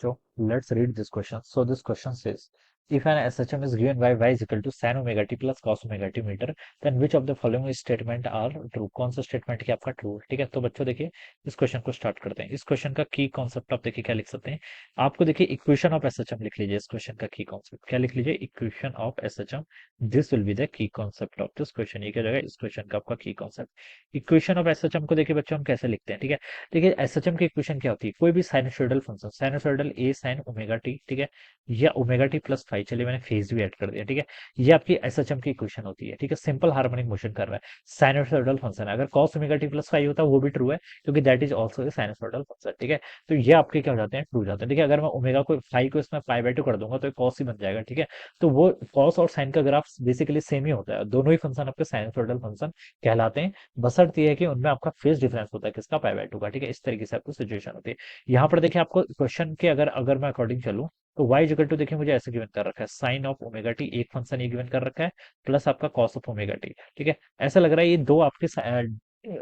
बच्चों, let's read this question. So this question says, if an SHM is given by y is equal to sin omega t plus cos omega t meter, then which of the following statement are true? कौन सा statement की आपका true है? ठीक है, तो बच्चों देखिए इस क्वेश्चन को स्टार्ट करते हैं। इस क्वेश्चन का की कॉन्सेप्ट आप देखिए क्या लिख सकते हैं। आपको देखिए इक्वेशन ऑफ एसएचएम लिख लीजिए। इस क्वेश्चन का की कॉन्सेप्ट क्या लिख लीजिए? Equation of SHM. This will be the key concept of this question. ये क्या जाएगा इस क्वेश्चन का आपका की कॉन्सेप्ट। इक्वेशन ऑफ एसएचएम को देखिए बच्चों हम कैसे लिखते हैं, ठीक है। देखिए एसएचएम की इक्वेशन क्या होती है? कोई भी साइनसोइडल फंक्शन, साइनसोइडल ए साइन ओमेगा टी, ठीक है, या ओमेगा टी प्लस फाइव, चलिए मैंने फेज भी ऐड कर दिया, ठीक है। ये आपकी एसएचएम की इक्वेशन होती है, ठीक है। सिंपल हार्मोनिक मोशन कर रहा है, साइनसोइडल फंक्शन है। अगर cos omega t plus five होता है वो भी ट्रू है, क्योंकि that is also a sinusoidal function, ठीक है। तो ये आपके क्या हो जाते हैं? ट्रू जाते हैं, ठीक है। अगर मैं ओमेगा को फाइव को इसमें पाई बाय टू कर दूंगा तो कॉस ही बन जाएगा, ठीक है। तो वो कॉस और साइन का ग्राफ बेसिकली सेम ही होता है, दोनों ही फंक्शन आपके साइनसोइडल फंक्शन कहलाते हैं। बशर्ते है कि उनमें आपका फेज डिफरेंस होता है, किसका? पाई बाय टू का, ठीक है। इस तरीके से आपको सिचुएशन होती है। यहाँ पर देखिए आपको क्वेश्चन के अगर अगर मैं अकॉर्डिंग चलूं तो y इक्वल टू देखिए मुझे ऐसे गिवन कर रखा है, साइन ऑफ ओमेगा टी एक फंक्शन ये गिवन कर रखा है, प्लस आपका कॉस ऑफ ओमेगा टी, ठीक है। ऐसा लग रहा है ये दो आपके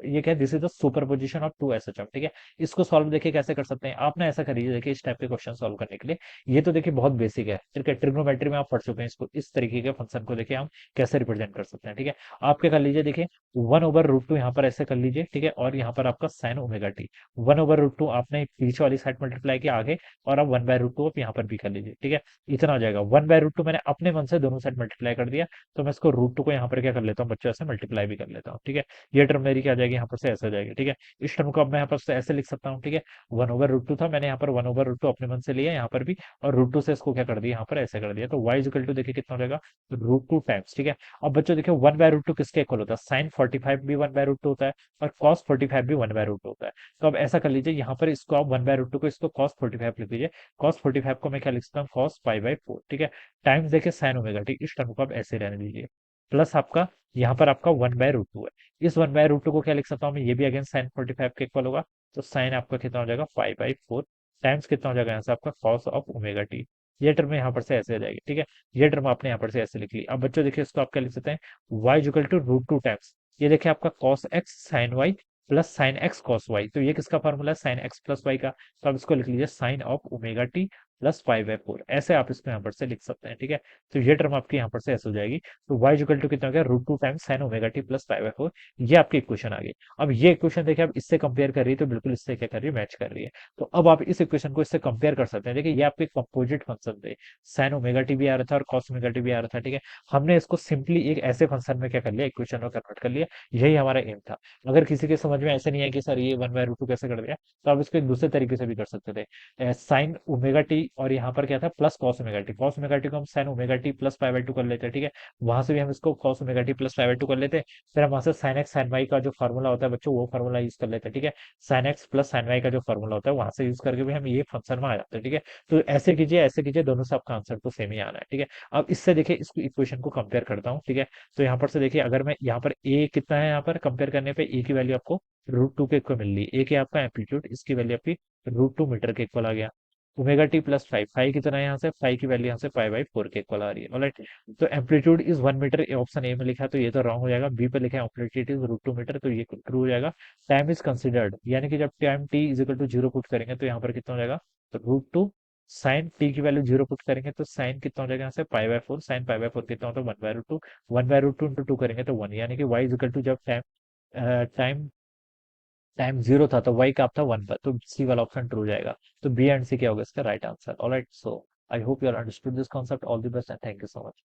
ये क्या, this is the superposition of two SHM, ठीक है। इसको सॉल्व देखिए कैसे कर सकते हैं आप ना, ऐसा करिए देखिए इस टाइप के क्वेश्चन सॉल्व करने के लिए। ये तो देखिए बहुत बेसिक है, ठीक है। ट्रिग्नोमेट्री में आप पढ़ चुके हैं इसको। इस तरीके के फंक्शन को देखिए हम कैसे रिप्रेजेंट कर सकते हैं, ठीक है। आप क्या कर लीजिए देखिए, वन ओवर रूट टू यहाँ पर ऐसे कर लीजिए, ठीक है। और यहाँ पर आपका sine omega t, one over root two आपने पीछे वाली साइड मल्टीप्लाई किया आगे, और अब वन बाय रूट टू आप यहाँ पर भी कर लीजिए, ठीक है। इतना हो जाएगा। वन बाय रूट टू मैंने अपने मन से दोनों साइड मल्टीप्लाई कर दिया, तो मैं इसको रूट टू को यहाँ पर क्या कर लेता हूँ बच्चों, ऐसे मल्टीप्लाई भी कर लेता हूँ, ठीक है। ये टर्म मेरी क्या आ जाएगी यहाँ पर से ऐसे हो जाएगी, ठीक है। इस टर्म को अब मैं यहाँ पर से ऐसे लिख सकता हूँ, ठीक है। वन ओवर रूट टू था, मैंने यहाँ पर वन ओवर रूट टू अपने मन से लिया यहाँ पर भी, और रूट टू से इसको क्या कर दिया यहाँ पर ऐसे कर दिया। तो वाई इक्वल टू देखिए कितना हो जाएगा, रूट टू टाइम्स, ठीक है। अब बच्चों देखिए वन बाय रूट टू किसके इक्वल होता है? साइन 45 भी वन बाय रूट टू होता है, और कॉस 45 भी वन बाय रूट टू होता है। तो अब ऐसा कर लीजिए, यहाँ पर इसको आप वन बाय रूट टू को इसको कॉस 45 लिख लीजिए। कॉस 45 को मैं क्या लिख सकता हूँ? कॉस पाई बाय फोर, ठीक है। टाइम्स देखिए साइन ओमेगा, ठीक, इस टर्म को आप ऐसे रहने दीजिए, प्लस आपका यहाँ पर आपका वन बाय रूट टू है। इस वन बाय रूट टू को क्या लिख सकता हूँ मैं? ये भी अगेन साइन 45 के इक्वल होगा। तो साइन आपका कितना हो जाएगा? फाइव बाई फोर, टाइम्स कितना हो जाएगा यहाँ से आपका? Cos of omega T. ये टर्म यहाँ पर से ऐसे आ जाएगी, ठीक है। ये टर्म आपने यहाँ पर से ऐसे लिख ली। अब बच्चों देखिए इसको आप क्या लिख सकते हैं? Y equal to root two times, ये देखिए आपका cos x sine y plus sine x cos y. तो ये किसका फॉर्मूला है? साइन एक्स प्लस वाई का। तो आप इसको लिख लीजिए sine of omega t plus phi by four. ऐसे आप इसको यहाँ पर से लिख सकते हैं, ठीक है। तो ये टर्म आपकी यहाँ पर से ऐसे हो जाएगी। तो वाई इक्वल टू कितना हो गया? Root two times sine omega t plus phi by four. ये आपकी इक्वेशन आ गई। अब ये इक्वेशन देखिए आप इससे कंपेयर कर रही है तो बिल्कुल इससे क्या कर रही है? मैच कर रही है। तो अब आप इस इक्वेशन को इससे कंपेयर कर सकते हैं। देखिए ये आपके कंपोजिट फंक्शन थे, साइन ओमेगा टी भी आ रहा था और कॉस ओमेगा टी भी आ रहा था, ठीक है। हमने इसको सिंपली एक ऐसे फंक्शन में क्या कर लिया? इक्वेशन में कन्वर्ट कर लिया। यही हमारा एम था। अगर किसी के समझ में ऐसे नहीं है कि सर ये वन बाय रूट टू कैसे कर दिया, तो आप इसको एक दूसरे तरीके से भी कर सकते थे। साइन ओमेगा टी और यहाँ पर क्या था? Plus cos omega T. Cos omega T को हम sign omega t plus pi by two कर लेते हैं, ठीक है। वहां से भी हम इसको cos omega t plus pi by two कर लेते हैं। फिर हम वहां से साइन एक्स साइन वाई का जो फॉर्मूला होता है बच्चों, वो फॉर्मूला यूज कर लेते हैं, ठीक है। Sine x plus sine y का जो फॉर्मूला होता है वहां से यूज करके भी हम ये फंक्शन में आ जाते हैं, ठीक है। तो ऐसे कीजिए, दोनों से आपका आंसर तो सेम ही आना है, ठीक है। अब इससे देखिए इस इक्वेशन को कंपेयर करता हूँ, ठीक है। तो यहाँ पर से देखिए, अगर मैं यहाँ पर ए कितना है, यहाँ पर कंपेयर करने पे ए की वैल्यू आपको रूट टू के इक्वल मिल रही है। ए के आपका एम्पलीट्यूड, इसकी वैल्यू आपकी रूट टू मीटर के इक्वल आ गया। Omega t plus phi, phi कितना है यहाँ से? फाइव की वैल्यू यहाँ से पाई बाई फोर के इक्वल आ रही है, ऑलराइट। तो amplitude is one metre, option A में लिखा है तो ये तो रॉन्ग हो जाएगा। बी पे लिखा है amplitude is root two metre, तो ये ट्रू हो जाएगा। टाइम इज कंसिडर्ड, यानी कि जब time t is equal to zero put करेंगे तो यहाँ पर कितना हो जाएगा? तो रूट टू साइन टी की वैल्यू जीरो पुट करेंगे तो साइन कितना हो जाएगा यहाँ से? Pi by four. Sine pi by four कितना होता है? One by root two. One by root two into two करेंगे तो वन, यानी कि वाई इज इक्वल टू जब टाइम टाइम जीरो था तो वाई का आप था वन पर, तो सी वाला ऑप्शन ट्रू जाएगा। तो बी एंड सी क्या होगा इसका right answer, alright. So I hope you are understood this concept. All the best and thank you so much.